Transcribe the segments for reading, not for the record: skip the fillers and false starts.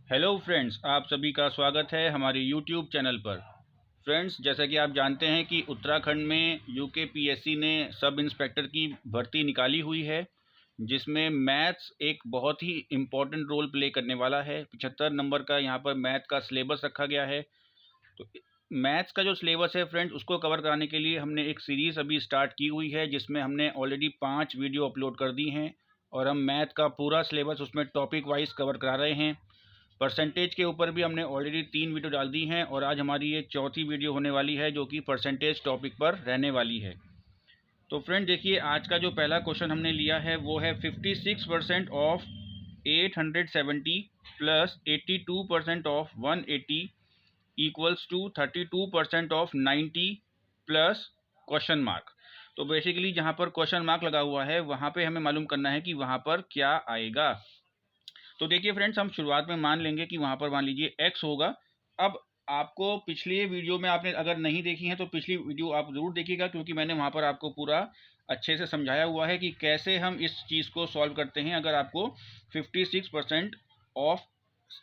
Hello friends, आप सभी का स्वागत है हमारे यूट्यूब चैनल पर। फ्रेंड्स, जैसा कि आप जानते हैं कि उत्तराखंड में यूकेपीएससी ने सब इंस्पेक्टर की भर्ती निकाली हुई है, जिसमें मैथ्स एक बहुत ही इम्पोर्टेंट रोल प्ले करने वाला है। 75 नंबर का यहाँ पर मैथ का सिलेबस रखा गया है। तो मैथ्स का जो सिलेबस है फ्रेंड्स, उसको कवर कराने के लिए हमने एक सीरीज़ अभी स्टार्ट की हुई है, जिसमें हमने ऑलरेडी 5 वीडियो अपलोड कर दी हैं और हम मैथ का पूरा सिलेबस उसमें टॉपिक वाइज कवर करा रहे हैं। परसेंटेज के ऊपर भी हमने ऑलरेडी 3 वीडियो डाल दी हैं और आज हमारी ये चौथी वीडियो होने वाली है, जो कि परसेंटेज टॉपिक पर रहने वाली है। तो फ्रेंड देखिए, आज का जो पहला क्वेश्चन हमने लिया है वो है 56% of 870 plus 82% of 180 equals to 32% of 90 plus question mark. तो बेसिकली जहाँ पर क्वेश्चन मार्क लगा हुआ है वहाँ पे हमें मालूम करना है कि वहाँ पर क्या आएगा। तो देखिए फ्रेंड्स, हम शुरुआत में मान लेंगे कि वहाँ पर मान लीजिए x होगा। अब आपको पिछले वीडियो में आपने अगर नहीं देखी है तो पिछली वीडियो आप ज़रूर देखिएगा, क्योंकि मैंने वहाँ पर आपको पूरा अच्छे से समझाया हुआ है कि कैसे हम इस चीज़ को सॉल्व करते हैं अगर आपको 56% ऑफ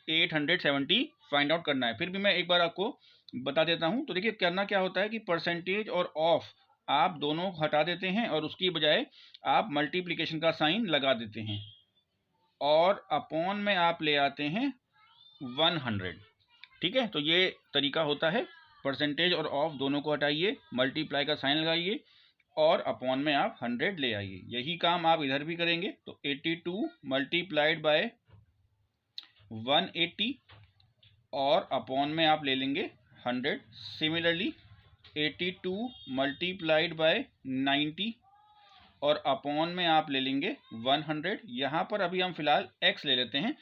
870 फाइंड आउट करना है। फिर भी मैं एक बार आपको बता देता हूँ। तो देखिए, करना क्या होता है कि परसेंटेज और ऑफ आप दोनों हटा देते हैं और उसकी बजाय आप मल्टीप्लिकेशन का साइन लगा देते हैं और अपॉन में आप ले आते हैं 100। ठीक है, तो ये तरीका होता है। परसेंटेज और ऑफ दोनों को हटाइए, मल्टीप्लाई का साइन लगाइए और अपॉन में आप 100 ले आइए। यही काम आप इधर भी करेंगे। तो 82 मल्टीप्लाइड बाय 180 और अपॉन में आप ले लेंगे 100। सिमिलरली 82 मल्टीप्लाइड बाय 90 और अपॉन में आप ले लेंगे 100। यहाँ पर अभी हम फिलहाल x ले लेते हैं।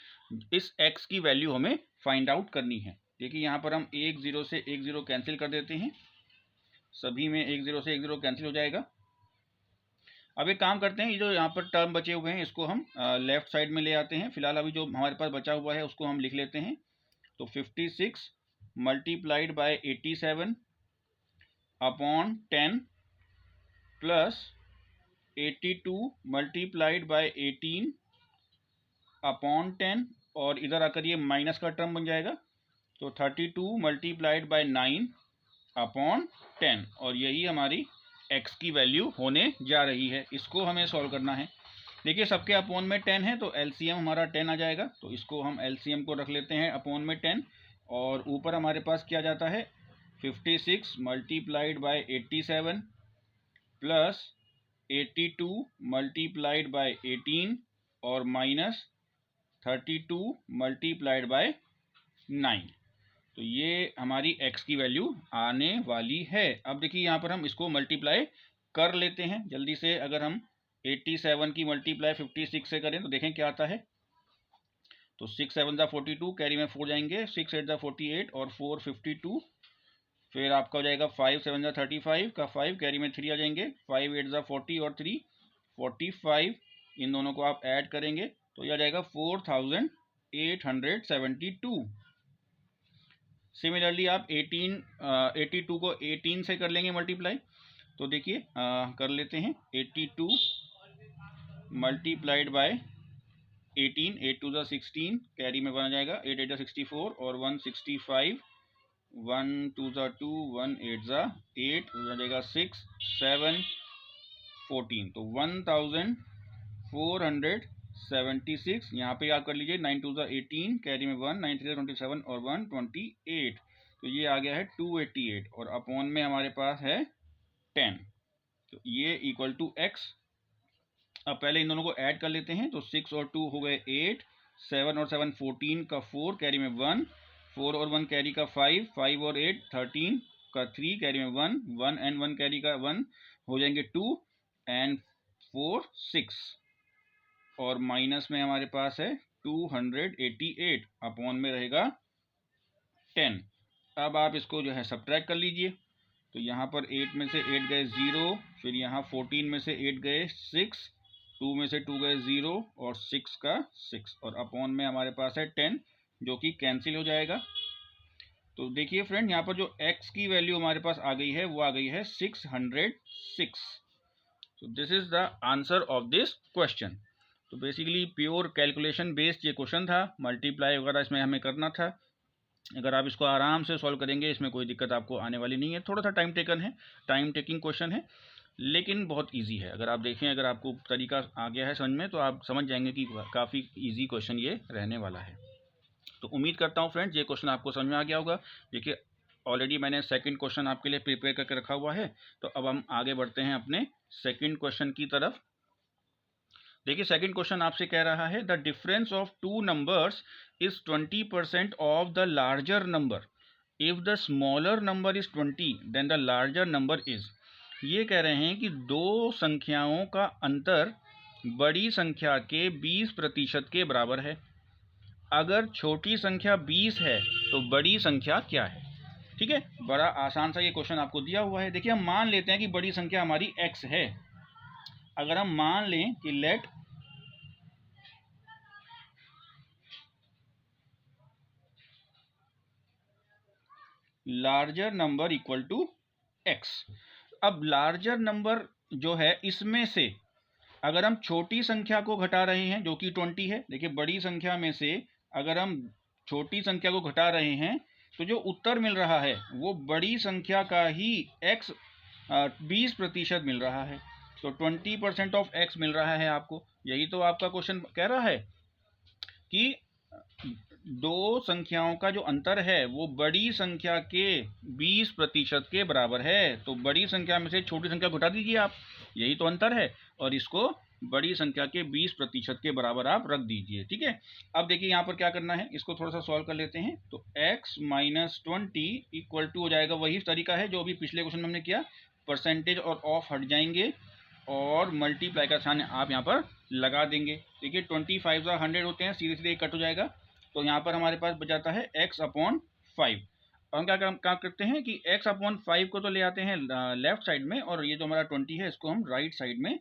इस x की वैल्यू हमें फाइंड आउट करनी है। देखिए, यहाँ पर हम 1 0 से 1 0 कैंसिल कर देते हैं। सभी में 1 0 से 1 0 कैंसिल हो जाएगा। अब एक काम करते हैं, ये जो यहाँ पर टर्म बचे हुए हैं इसको हम लेफ्ट साइड में ले आते हैं। फिलहाल अभी जो हमारे पास बचा हुआ है उसको हम लिख लेते हैं। तो 56 multiplied by 87 upon 10 plus 82 multiplied by 18 upon 10 और इधर आकर ये माइनस का टर्म बन जाएगा। तो 32 मल्टीप्लाइड बाय 9 अपॉन 10 और यही हमारी x की वैल्यू होने जा रही है। इसको हमें सॉल्व करना है। देखिए, सबके अपॉन में 10 है तो एलसीएम हमारा 10 आ जाएगा। तो इसको हम एलसीएम को रख लेते हैं अपॉन में 10 और ऊपर हमारे पास क्या जाता है 56 multiplied by 87 plus 82 multiplied by 18 और माइनस 32 मल्टीप्लाइड बाय 9। तो ये हमारी x की वैल्यू आने वाली है। अब देखिए, यहाँ पर हम इसको मल्टीप्लाई कर लेते हैं जल्दी से। अगर हम 87 की मल्टीप्लाई 56 से करें तो देखें क्या आता है। तो 6 7 ज़ा 42, कैरी में 4 जाएंगे, 6 8 ज़ा 48 और 4 52। फिर आपका हो जाएगा 5 7 ज़ा 35 का 5, कैरी में 3 आ जाएंगे, 5 8 ज़ा 40 और 3 45। इन दोनों को आप ऐड करेंगे तो यह आ जाएगा 4872। सिमिलरली आप 82 को 18 से कर लेंगे मल्टीप्लाई। तो देखिए कर लेते हैं। 82 मल्टीप्लाइड बाय 18, 8 2 ज़ा 16, कैरी में 1 आ जाएगा, 8 8 ज़ा 64 और 165, 1 2 ज़ा 2, 1 8 ज़ा 8 हो जाएगा 6 7 14। तो 1476 यहाँ पे याद कर लीजिए। 9 2 ज़ा 18, कैरी में 1, 9 3 ज़ा 27 और 128। तो ये आ गया है 288 और अपॉन में हमारे पास है 10। तो ये इक्वल टू x। अब पहले इन दोनों को ऐड कर लेते हैं। तो 6 और 2 हो गए 8, 7 और 7 14 का 4, कैरी में 1, 4 और 1 कैरी का 5, 5 और 8 13 का 3, कैरी में 1, 1 एंड 1 कैरी का 1 हो जाएंगे 2 एंड 4 6 और माइनस में हमारे पास है 288 अपॉन में रहेगा 10। अब आप इसको जो है सब्ट्रैक्ट कर लीजिए। तो यहाँ पर 8 में से 8 गए 0, फिर यहाँ 14 में से 8 गए 6, 2 में से 2 गए 0 और 6 का 6 और अपॉन में हमारे पास है 10, जो कि कैंसिल हो जाएगा। तो देखिए फ्रेंड, यहाँ पर जो x की वैल्यू हमारे पास आ गई है वो आ गई है 606। So this is the answer of this question. तो बेसिकली प्योर कैलकुलेशन बेस्ड ये क्वेश्चन था, मल्टीप्लाई वगैरह इसमें हमें करना था। अगर आप इसको आराम से सॉल्व करेंगे इसमें कोई दिक्कत आपको आने वाली नहीं है। थोड़ा सा टाइम टेकिंग क्वेश्चन है, लेकिन बहुत इजी है। अगर आप देखें, अगर आपको तरीका आ गया है समझ में, तो आप समझ जाएंगे कि काफ़ी इजी क्वेश्चन ये रहने वाला है। तो उम्मीद करता हूँ फ्रेंड्स ये क्वेश्चन आपको समझ में आ गया होगा। देखिए ऑलरेडी मैंने सेकंड क्वेश्चन आपके लिए प्रिपेयर करके रखा हुआ है। तो अब हम आगे बढ़ते हैं अपने सेकंड क्वेश्चन की तरफ। देखिए सेकंड क्वेश्चन आपसे कह रहा है the difference of two numbers is 20% of the larger number. If the smaller number is 20 then the larger number is. ये कह रहे हैं कि दो संख्याओं का अंतर बड़ी संख्या के 20% के बराबर है। अगर छोटी संख्या 20 है तो बड़ी संख्या क्या है। ठीक है, बड़ा आसान सा ये क्वेश्चन आपको दिया हुआ है। देखिए हम मान लेते हैं कि बड़ी संख्या हमारी x है। अगर हम मान लें कि let larger number equal to x। अब लार्जर नंबर जो है इसमें से अगर हम छोटी संख्या को घटा रहे हैं जो कि 20 है। देखिए बड़ी संख्या में से अगर हम छोटी संख्या को घटा रहे हैं तो जो उत्तर मिल रहा है वो बड़ी संख्या का ही x 20% मिल रहा है। तो 20% ऑफ x मिल रहा है आपको। यही तो आपका क्वेश्चन कह रहा है कि दो संख्याओं का जो अंतर है वो बड़ी संख्या के 20% के बराबर है। तो बड़ी संख्या में से छोटी संख्या घटा दीजिए आप, यही तो अंतर है, और इसको बड़ी संख्या के 20% के बराबर आप रख दीजिए। ठीक है, अब देखिए यहाँ पर क्या करना है, इसको थोड़ा सा सॉल्व कर लेते हैं। तो x माइनस 20 इक्वल टू हो जाएगा, वही तरीका है जो अभी पिछले क्वेश्चन में हमने किया। परसेंटेज और ऑफ हट जाएंगे और मल्टीप्लाई का साइन आप यहाँ पर लगा देंगे। देखिए 25 100 होते हैं, सीधे सीधे कट हो जाएगा। तो यहाँ पर हमारे पास बच जाता है x/5। हम क्या करते हैं कि x/5 को तो ले आते हैं लेफ्ट साइड में, और ये जो हमारा 20 है इसको हम राइट साइड में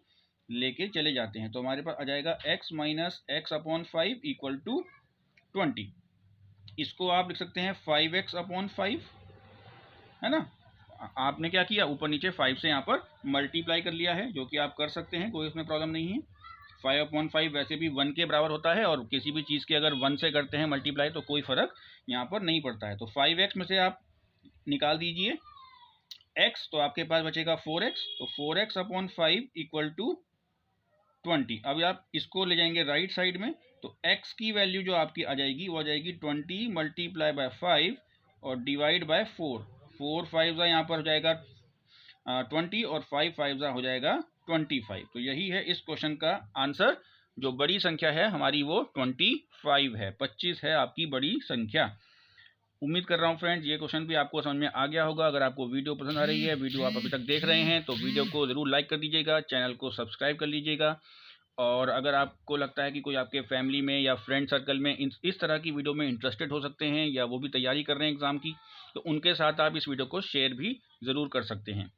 लेके चले जाते हैं। तो हमारे पास आ जाएगा x minus x/5 equal to 20। इसको आप लिख सकते हैं 5x/5, है ना। आपने क्या किया, ऊपर नीचे 5 से यहाँ पर मल्टीप्लाई कर लिया है, जो कि आप कर सकते हैं, कोई इसमें प्रॉब्लम नहीं है। 5/5 वैसे भी 1 के बराबर होता है, और किसी भी चीज़ के अगर 1 से करते हैं मल्टीप्लाई तो कोई फ़र्क यहाँ पर नहीं पड़ता है। तो 5x में से आप निकाल दीजिए x, तो आपके पास बचेगा 4x। तो 4x/5 इक्वल टू 20। अब आप इसको ले जाएंगे राइट साइड में, तो x की वैल्यू जो आपकी आ जाएगी वो आ जाएगी 20 मल्टीप्लाई बाय 5 और डिवाइड बाय 4। 4 5 यहाँ पर हो जाएगा 20 और 5 5 हो जाएगा 25। तो यही है इस क्वेश्चन का आंसर। जो बड़ी संख्या है हमारी वो 25 है, 25 है आपकी बड़ी संख्या। उम्मीद कर रहा हूँ फ्रेंड्स ये क्वेश्चन भी आपको समझ में आ गया होगा। अगर आपको वीडियो पसंद आ रही है, वीडियो आप अभी तक देख रहे हैं, तो वीडियो को ज़रूर लाइक कर दीजिएगा, चैनल को सब्सक्राइब कर लीजिएगा। और अगर आपको लगता है कि कोई आपके फैमिली में या फ्रेंड सर्कल में इस तरह की वीडियो में इंटरेस्टेड हो सकते हैं, या वो भी तैयारी कर रहे हैं एग्ज़ाम की, तो उनके साथ आप इस वीडियो को शेयर भी ज़रूर कर सकते हैं।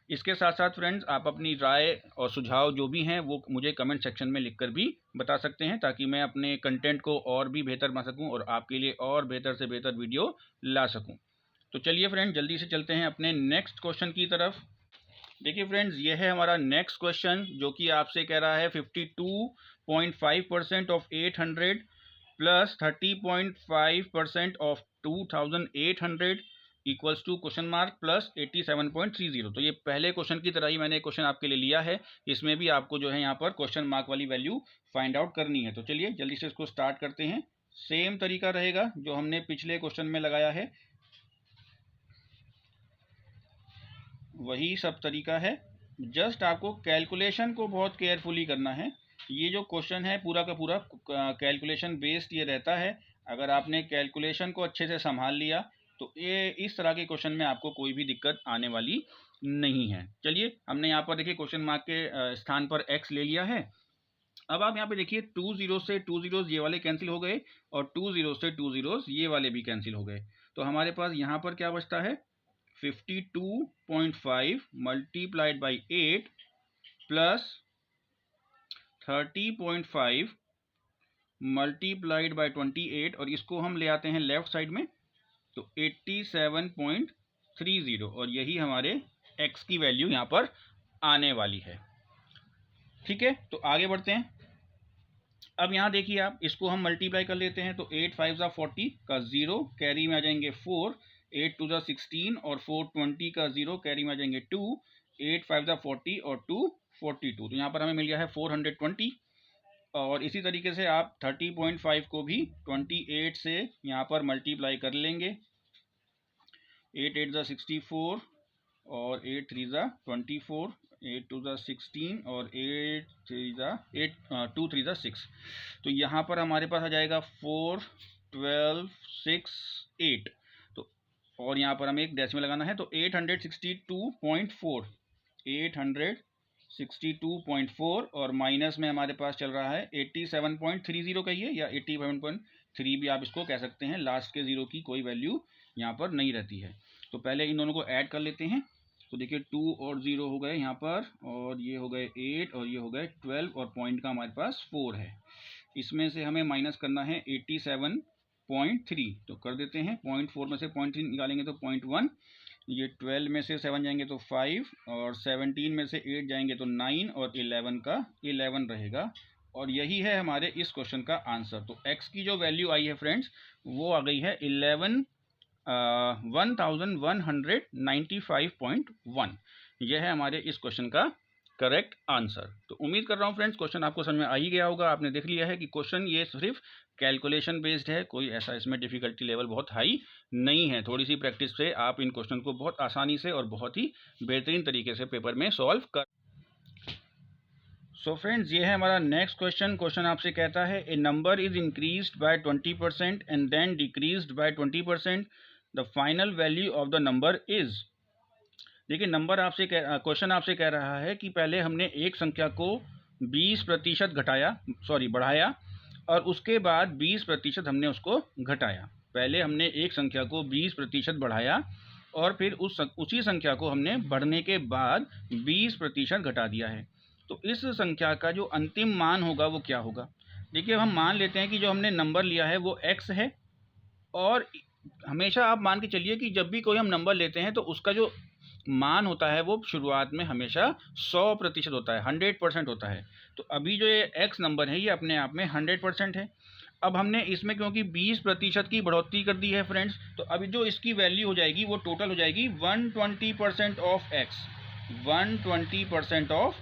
इसके साथ साथ फ्रेंड्स आप अपनी राय और सुझाव जो भी हैं वो मुझे कमेंट सेक्शन में लिखकर भी बता सकते हैं, ताकि मैं अपने कंटेंट को और भी बेहतर बना सकूं और आपके लिए और बेहतर से बेहतर वीडियो ला सकूं। तो चलिए फ्रेंड्स जल्दी से चलते हैं अपने नेक्स्ट क्वेश्चन की तरफ। देखिए फ्रेंड्स ये है हमारा नेक्स्ट क्वेश्चन, जो कि आपसे कह रहा है 52.5% of 800 plus 30.5% of 2800 equals to question mark plus 87.30। तो ये पहले क्वेश्चन की तरह ही मैंने क्वेश्चन आपके लिए लिया है। इसमें भी आपको जो है यहाँ पर क्वेश्चन मार्क वाली वैल्यू फाइंड आउट करनी है। तो चलिए जल्दी से इसको स्टार्ट करते हैं। सेम तरीका रहेगा जो हमने पिछले क्वेश्चन में लगाया है, वही सब तरीका है। जस्ट आपको कैलकुलेशन को बहुत केयरफुली करना है। ये जो क्वेश्चन है पूरा का पूरा कैलकुलेशन बेस्ड ये रहता है। अगर आपने कैलकुलेशन को अच्छे से संभाल लिया तो ये इस तरह के क्वेश्चन में आपको कोई भी दिक्कत आने वाली नहीं है। चलिए हमने यहाँ पर देखिए क्वेश्चन मार्क के स्थान पर x ले लिया है। अब आप यहाँ पे देखिए 2 जीरोस से 2 जीरोस ये वाले कैंसिल हो गए, और 2 जीरोस से 2 जीरोस ये वाले भी कैंसिल हो गए। तो हमारे पास यहाँ पर क्या बचता है, 52.5 multiplied by 8 plus 30.5 multiplied by 28, और इसको हम ले आते हैं लेफ्ट साइड में, तो 87.30, और यही हमारे x की वैल्यू यहाँ पर आने वाली है। ठीक है, तो आगे बढ़ते हैं। अब यहाँ देखिए आप, इसको हम मल्टीप्लाई कर लेते हैं, तो 8 5 ज़ा 40 का 0 कैरी में आ जाएंगे 4, 8 2 ज़ा 16 और 4 20 का 0 कैरी में आ जाएंगे 2, 8 5 ज़ा 40 और 2 42। तो यहाँ पर हमें मिल गया है 420। और इसी तरीके से आप 30.5 को भी 28 से यहाँ पर मल्टीप्लाई कर लेंगे। 8 8 ज़ा 64 और 8 3 ज़ा 24, 8 2 ज़ा 16 और 8 3 ज़ा 2 3 ज़ा 6। तो यहाँ पर हमारे पास आ जाएगा 4 12 6 8। तो और यहाँ पर हमें एक डेसिमल लगाना है, तो 862.4, 862.4 और माइनस में हमारे पास चल रहा है 87.30 कहिए, या 87.3 भी आप इसको कह सकते हैं। लास्ट के ज़ीरो की कोई वैल्यू यहाँ पर नहीं रहती है। तो पहले इन दोनों को ऐड कर लेते हैं। तो देखिए 2 और 0 हो गए यहाँ पर, और ये हो गए 8 और ये हो गए 12 और पॉइंट का हमारे पास 4 है। इसमें से हमें माइनस करना है 87.3, तो कर देते हैं। 0.4 में से 0.3 निकालेंगे तो 0.1, ये 12 में से 7 जाएंगे तो 5, और 17 में से 8 जाएंगे तो 9, और 11 का 11 रहेगा। और यही है हमारे इस क्वेश्चन का आंसर। तो x की जो वैल्यू आई है फ्रेंड्स, वो आ गई है 1195.1। यह है हमारे इस क्वेश्चन का करेक्ट आंसर। तो उम्मीद कर रहा हूँ फ्रेंड्स क्वेश्चन आपको समझ में आ ही गया होगा। आपने देख लिया है कि क्वेश्चन ये सिर्फ कैलकुलेशन बेस्ड है, कोई ऐसा इसमें डिफ़िकल्टी लेवल बहुत हाई नहीं है। थोड़ी सी प्रैक्टिस से आप इन क्वेश्चन को बहुत आसानी से और बहुत ही बेहतरीन तरीके से पेपर में सॉल्व कर। सो फ्रेंड्स, ये है हमारा नेक्स्ट क्वेश्चन। क्वेश्चन आपसे कहता है a number is increased by 20% and then decreased by 20%, the final value of the number is. देखिए नंबर आपसे क्वेश्चन आपसे कह रहा है कि पहले हमने एक संख्या को 20% बढ़ाया, और उसके बाद 20% हमने उसको घटाया। पहले हमने एक संख्या को 20% बढ़ाया, और फिर उसी संख्या को हमने बढ़ने के बाद 20% घटा दिया है। तो इस संख्या का जो अंतिम मान होगा वो क्या होगा। देखिए हम मान लेते हैं कि जो हमने नंबर लिया है वो x है, और हमेशा आप मान के चलिए कि जब भी कोई हम नंबर लेते हैं तो उसका जो मान होता है वो शुरुआत में हमेशा 100% होता है, 100% होता है। तो अभी जो ये x नंबर है ये अपने आप में 100% है। अब हमने इसमें क्योंकि 20% की बढ़ोतरी कर दी है फ्रेंड्स, तो अभी जो इसकी वैल्यू हो जाएगी वो टोटल हो जाएगी 120% ऑफ x, 120% ऑफ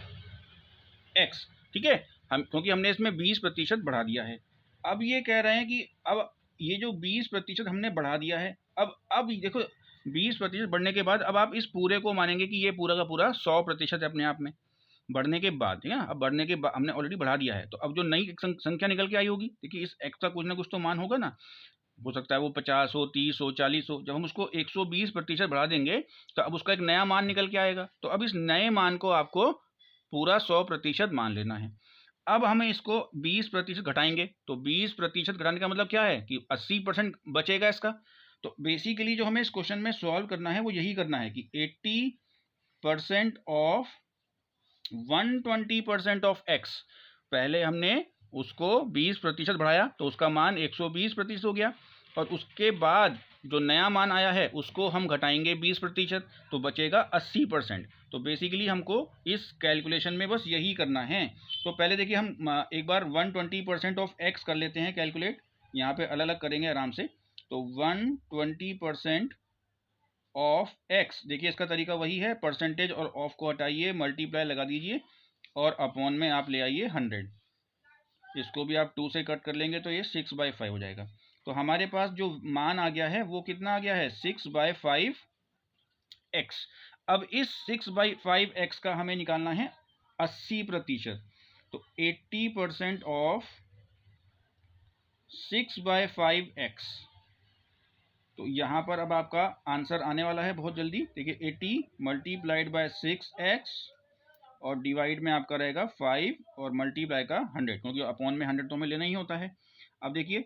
x। ठीक है, हम क्योंकि हमने इसमें 20% बढ़ा दिया है। अब ये कह रहे हैं कि अब ये जो 20% हमने बढ़ा दिया है, अब देखो 20% बढ़ने के बाद अब आप इस पूरे को मानेंगे कि ये पूरा का पूरा 100% है अपने आप में बढ़ने के बाद, ठीक है। अब बढ़ने के बाद हमने ऑलरेडी बढ़ा दिया है, तो अब जो नई संख्या निकल के आई होगी, देखिए इस x का कुछ ना कुछ तो मान होगा ना। हो सकता है वो 50 हो, 30 हो, 40 हो। जब हम उसको 120% बढ़ा देंगे तो अब उसका एक नया मान निकल के आएगा। तो अब इस नए मान को आपको पूरा 100% मान लेना है। अब हमें इसको 20% घटाएंगे, तो 20% घटाने का मतलब क्या है कि 80% बचेगा इसका। तो बेसिकली जो हमें इस क्वेश्चन में सॉल्व करना है वो यही करना है कि 80% ऑफ 120% ऑफ x। पहले हमने उसको 20% बढ़ाया तो उसका मान 120% हो गया, और उसके बाद जो नया मान आया है उसको हम घटाएंगे 20%, तो बचेगा 80%। तो बेसिकली हमको इस कैलकुलेशन में बस यही करना है। तो पहले देखिए हम एक बार 120% ऑफ x कर लेते हैं कैलकुलेट। यहाँ पे अलग अलग करेंगे आराम से। तो 120% ऑफ x, देखिए इसका तरीका वही है, परसेंटेज और ऑफ को हटाइए, मल्टीप्लाई लगा दीजिए, और अपॉन में आप ले आइए 100। इसको भी आप 2 से कट कर लेंगे तो ये 6/5 हो जाएगा। तो हमारे पास जो मान आ गया है वो कितना आ गया है, 6/5x। अब इस 6/5x का हमें निकालना है 80%। तो 80% ऑफ 6/5x। तो यहाँ पर अब आपका आंसर आने वाला है बहुत जल्दी। देखिए 80 मल्टीप्लाइड बाय 6x, और डिवाइड में आपका रहेगा 5, और मल्टीप्लाई का 100, क्योंकि अपॉन में 100 तो हमें लेना ही होता है। अब देखिए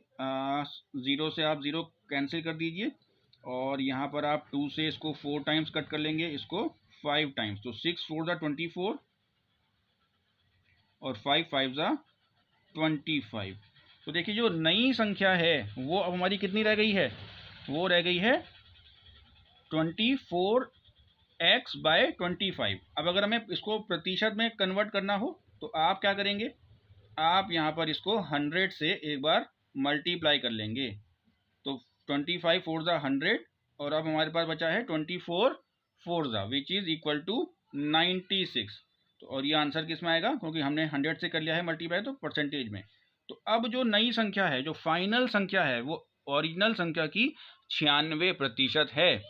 0 से आप 0 कैंसिल कर दीजिए, और यहाँ पर आप 2 से इसको 4 टाइम्स कट कर लेंगे, इसको 5 टाइम्स। तो 6 4 ज़ा 24, और 5 5 ज़ा 25। तो देखिए जो नई संख्या है वो अब हमारी कितनी रह गई है, वो रह गई है 24x/25। अब अगर हमें इसको प्रतिशत में कन्वर्ट करना हो तो आप क्या करेंगे, आप यहाँ पर इसको 100 से एक बार मल्टीप्लाई कर लेंगे। तो 25 4 ज़ा 100 और अब हमारे पास बचा है 24 4 ज़ा विच इज़ इक्वल टू 96। तो और ये आंसर किस में आएगा, क्योंकि हमने 100 से कर लिया है मल्टीप्लाई तो परसेंटेज में। तो अब जो नई संख्या है, जो फाइनल संख्या है, वो ओरिजिनल संख्या की 96% है।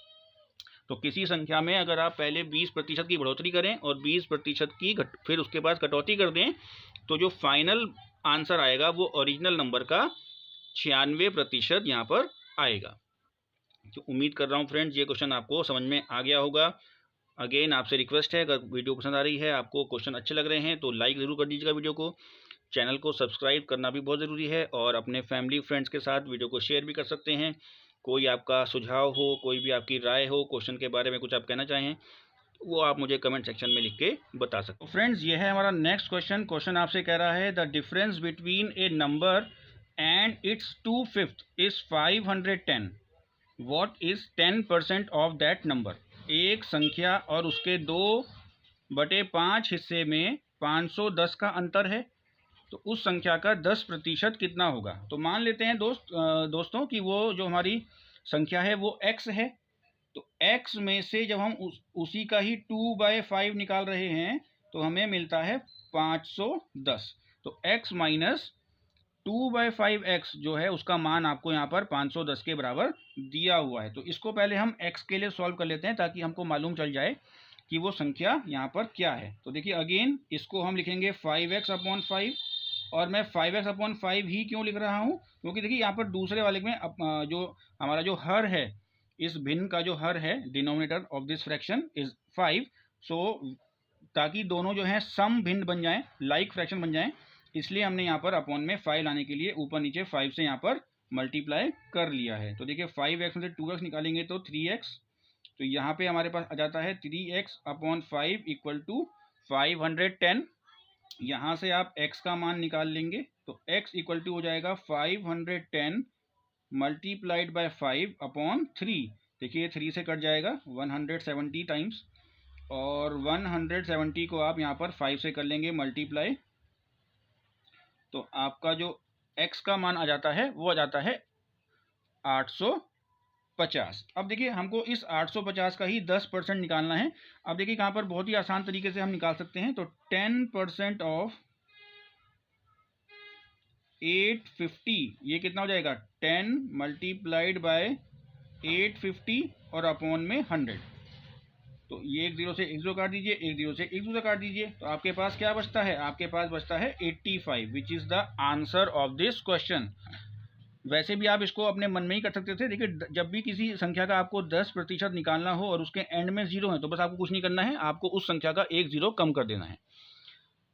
तो किसी संख्या में अगर आप पहले 20% की बढ़ोतरी करें और 20% की फिर उसके बाद कटौती कर दें, तो जो फाइनल आंसर आएगा वो ओरिजिनल नंबर का 96% यहाँ पर आएगा। तो उम्मीद कर रहा हूँ फ्रेंड्स ये क्वेश्चन आपको समझ में आ गया होगा। अगेन आपसे रिक्वेस्ट है, अगर वीडियो पसंद आ रही है, आपको क्वेश्चन अच्छे लग रहे हैं, तो लाइक ज़रूर कर दीजिएगा वीडियो को। चैनल को सब्सक्राइब करना भी बहुत ज़रूरी है और अपने फैमिली फ्रेंड्स के साथ वीडियो को शेयर भी कर सकते हैं। कोई आपका सुझाव हो, कोई भी आपकी राय हो, क्वेश्चन के बारे में कुछ आप कहना चाहें, वो आप मुझे कमेंट सेक्शन में लिख के बता सकते हो। फ्रेंड्स ये है हमारा नेक्स्ट क्वेश्चन। क्वेश्चन आपसे कह रहा है the difference between A number and it's 2/5 is 510। What is 10% of that number. एक संख्या और उसके 2/5 हिस्से में 510 का अंतर है, तो उस संख्या का 10% कितना होगा। तो मान लेते हैं दोस्तों कि वो जो हमारी संख्या है वो x है। तो x में से जब हम उसी का ही 2/5 निकाल रहे हैं तो हमें मिलता है 510। तो x माइनस 2/5x जो है उसका मान आपको यहाँ पर 510 के बराबर दिया हुआ है। तो इसको पहले हम x के लिए सॉल्व कर लेते हैं ताकि हमको मालूम चल जाए कि वो संख्या यहाँ पर क्या है। तो देखिए अगेन इसको हम लिखेंगे 5x/5 और मैं 5x/5 ही क्यों लिख रहा हूँ, क्योंकि देखिए यहाँ पर दूसरे वाले में जो हमारा जो हर है, इस भिन्न का जो हर है, denominator of this fraction is 5। सो ताकि दोनों जो है सम भिन्न बन जाएं, लाइक फ्रैक्शन बन जाएं, इसलिए हमने यहाँ पर अपॉन में 5 लाने के लिए ऊपर नीचे 5 से यहाँ पर मल्टीप्लाई कर लिया है। तो देखिए 5x में से 2x निकालेंगे तो 3x। तो यहाँ पे हमारे पास आ जाता है 3x/5 इक्वल टू 510। यहाँ से आप x का मान निकाल लेंगे तो x इक्वल टू हो जाएगा 510 मल्टीप्लाइड बाय 5/3। देखिए 3 से कट जाएगा 170 टाइम्स, और 170 को आप यहाँ पर 5 से कर लेंगे मल्टीप्लाई, तो आपका जो x का मान आ जाता है वो आ जाता है 850। अब देखिए हमको इस 850 का ही 10% निकालना है। अब देखिए यहाँ पर बहुत ही आसान तरीके से हम निकाल सकते हैं। तो 10% ऑफ 850 ये कितना हो जाएगा, 10 मल्टीप्लाइड बाय 850 और अपॉन में 100। तो ये 1 0 से 1 0 काट दीजिए, 1 0 से 1 0 काट दीजिए, तो आपके पास क्या बचता है, आपके पास बचता है 85 which is the answer of this question. वैसे भी आप इसको अपने मन में ही कर सकते थे। देखिए जब भी किसी संख्या का आपको 10% निकालना हो और उसके एंड में 0 है, तो बस आपको कुछ नहीं करना है, आपको उस संख्या का 1 0 कम कर देना है।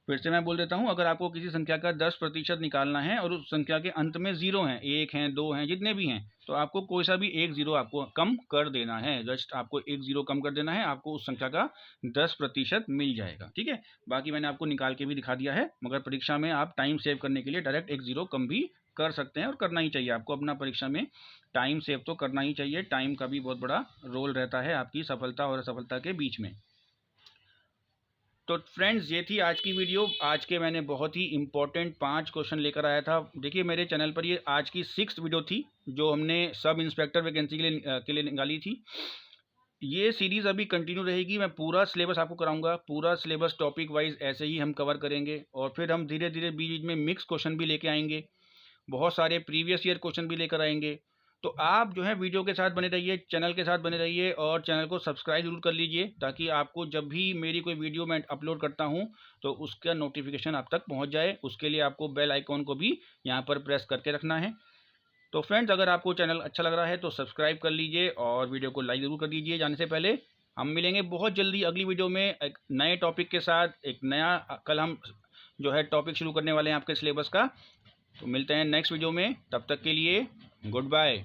फिर से मैं बोल देता हूँ, अगर आपको किसी संख्या का 10% निकालना है और उस संख्या के अंत में 0 हैं, 1 हैं, 2 हैं, जितने भी हैं, तो आपको कोई सा भी 1 0 आपको कम कर देना है। जस्ट आपको 1 0 कम कर देना है, आपको उस संख्या का 10% मिल जाएगा। ठीक है, बाकी मैंने आपको निकाल के भी दिखा दिया है, मगर परीक्षा में आप टाइम सेव करने के लिए डायरेक्ट 1 0 कम भी कर सकते हैं और करना ही चाहिए। आपको अपना परीक्षा में टाइम सेव तो करना ही चाहिए। टाइम का भी बहुत बड़ा रोल रहता है आपकी सफलता और असफलता के बीच में। तो फ्रेंड्स ये थी आज की वीडियो। आज के मैंने बहुत ही इंपॉर्टेंट 5 क्वेश्चन लेकर आया था। देखिए मेरे चैनल पर ये आज की 6th वीडियो थी जो हमने सब इंस्पेक्टर वैकेंसी के लिए निकाली थी। ये सीरीज़ अभी कंटिन्यू रहेगी। मैं पूरा सिलेबस आपको कराऊंगा, पूरा सिलेबस टॉपिक वाइज ऐसे ही हम कवर करेंगे, और फिर हम धीरे धीरे बीच बीच में मिक्स क्वेश्चन भी लेके आएंगे, बहुत सारे प्रीवियस ईयर क्वेश्चन भी लेकर आएंगे। तो आप जो है वीडियो के साथ बने रहिए, चैनल के साथ बने रहिए और चैनल को सब्सक्राइब जरूर कर लीजिए, ताकि आपको जब भी मेरी कोई वीडियो मैं अपलोड करता हूं तो उसका नोटिफिकेशन आप तक पहुंच जाए। उसके लिए आपको बेल आइकॉन को भी यहां पर प्रेस करके रखना है। तो फ्रेंड्स अगर आपको चैनल अच्छा लग रहा है तो सब्सक्राइब कर लीजिए और वीडियो को लाइक ज़रूर कर दीजिए। जाने से पहले हम मिलेंगे बहुत जल्दी अगली वीडियो में एक नए टॉपिक के साथ। एक नया कल हम जो है टॉपिक शुरू करने वाले हैं आपके सिलेबस का। तो मिलते हैं नेक्स्ट वीडियो में, तब तक के लिए गुड बाय।